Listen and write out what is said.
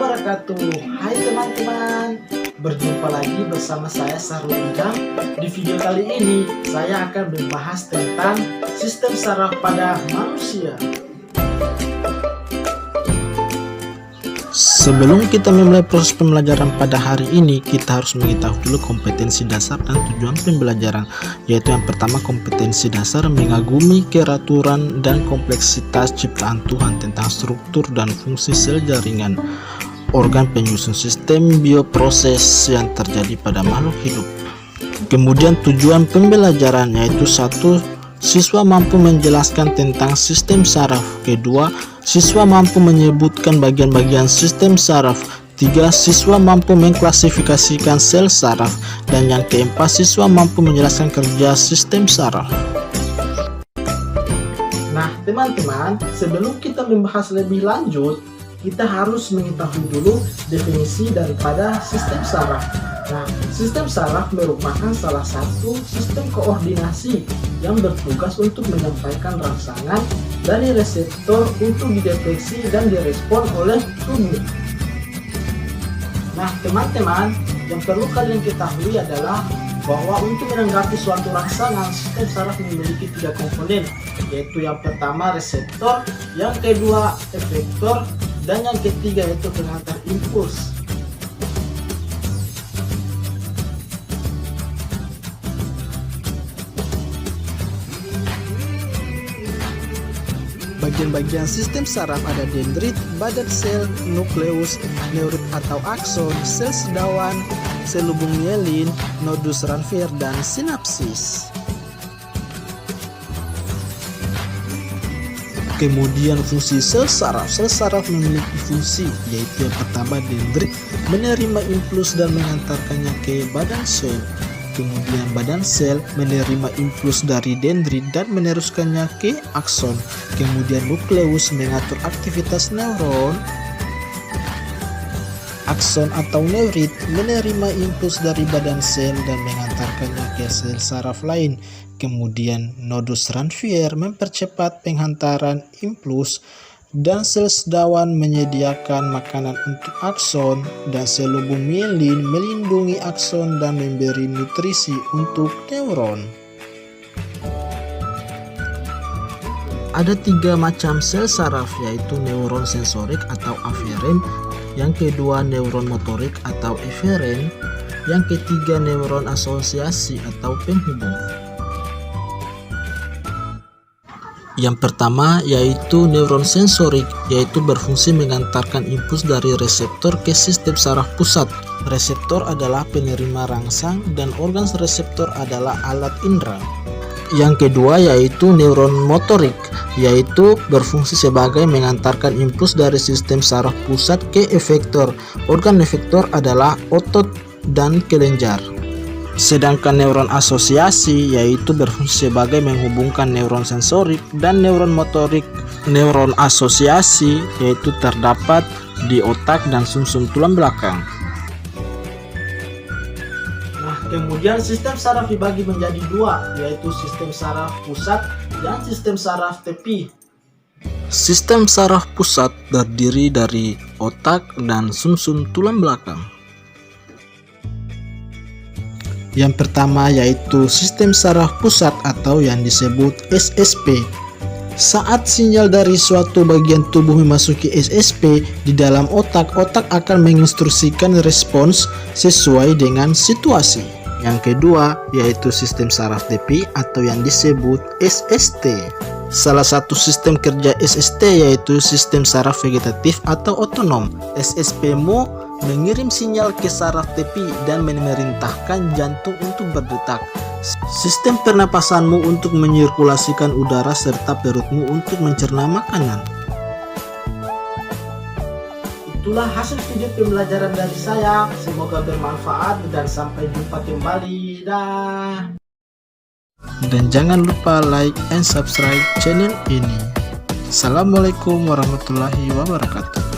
wabarakatuh. Hai teman-teman, berjumpa lagi bersama saya Sahrul Ujang. Di video kali ini saya akan membahas tentang sistem saraf pada manusia. Sebelum kita memulai proses pembelajaran pada hari ini, kita harus mengetahui dulu kompetensi dasar dan tujuan pembelajaran, yaitu yang pertama kompetensi dasar mengagumi keraturan dan kompleksitas ciptaan Tuhan tentang struktur dan fungsi sel jaringan, organ penyusun sistem bioproses yang terjadi pada makhluk hidup. Kemudian tujuan pembelajaran yaitu satu, siswa mampu menjelaskan tentang sistem saraf. Kedua, siswa mampu menyebutkan bagian-bagian sistem saraf. 3. Siswa mampu mengklasifikasikan sel saraf. Dan yang keempat, siswa mampu menjelaskan kerja sistem saraf. Nah teman-teman, sebelum kita membahas lebih lanjut, kita harus mengetahui dulu definisi daripada sistem saraf. Nah, sistem saraf merupakan salah satu sistem koordinasi yang bertugas untuk menyampaikan rangsangan dari reseptor untuk dideteksi dan direspon oleh tubuh. Nah teman-teman, yang perlu kalian ketahui adalah bahwa untuk menanggapi suatu rangsangan, sistem saraf memiliki 3 komponen, yaitu yang pertama reseptor, yang kedua efektor, dan yang ketiga yaitu penghantar impuls. Bagian-bagian sistem saraf ada dendrit, badan sel, nukleus, neurit atau akson, sel sedawan, sel lubung mielin, nodus Ranvier, dan sinapsis. Kemudian fungsi sel saraf memiliki fungsi, yaitu yang pertama dendrit menerima impuls dan mengantarkannya ke badan sel. Kemudian badan sel menerima impuls dari dendrit dan meneruskannya ke akson. Kemudian nukleus mengatur aktivitas neuron. Akson atau neurit menerima impuls dari badan sel dan mengantarkannya ke sel saraf lain. Kemudian nodus Ranvier mempercepat penghantaran impuls, dan sel sedawan menyediakan makanan untuk akson, dan sel lubung mielin melindungi akson dan memberi nutrisi untuk neuron. Ada 3 macam sel saraf, yaitu neuron sensorik atau aferen, yang kedua neuron motorik atau eferen, yang ketiga neuron asosiasi atau penghubung. Yang pertama yaitu neuron sensorik, yaitu berfungsi mengantarkan impuls dari reseptor ke sistem saraf pusat. Reseptor adalah penerima rangsang dan organ reseptor adalah alat indera. Yang kedua yaitu neuron motorik, yaitu berfungsi sebagai mengantarkan impuls dari sistem saraf pusat ke efektor. Organ efektor adalah otot dan kelenjar. Sedangkan neuron asosiasi yaitu berfungsi sebagai menghubungkan neuron sensorik dan neuron motorik. Neuron asosiasi yaitu terdapat di otak dan sumsum tulang belakang. Nah, kemudian sistem saraf dibagi menjadi 2, yaitu sistem saraf pusat dan sistem saraf tepi. Sistem saraf pusat terdiri dari otak dan sumsum tulang belakang. Yang pertama yaitu sistem saraf pusat atau yang disebut SSP. Saat sinyal dari suatu bagian tubuh memasuki SSP di dalam otak, otak akan menginstruksikan respons sesuai dengan situasi. Yang kedua yaitu sistem saraf tepi atau yang disebut SST. Salah satu sistem kerja SST yaitu sistem saraf vegetatif atau otonom. SSP-mu mengirim sinyal ke saraf tepi dan memerintahkan jantung untuk berdetak. Sistem pernapasanmu untuk menyirkulasikan udara serta perutmu untuk mencerna makanan. Itulah hasil video pembelajaran dari saya. Semoga bermanfaat dan sampai jumpa kembali. Dah. Dan jangan lupa like and subscribe channel ini. Assalamualaikum warahmatullahi wabarakatuh.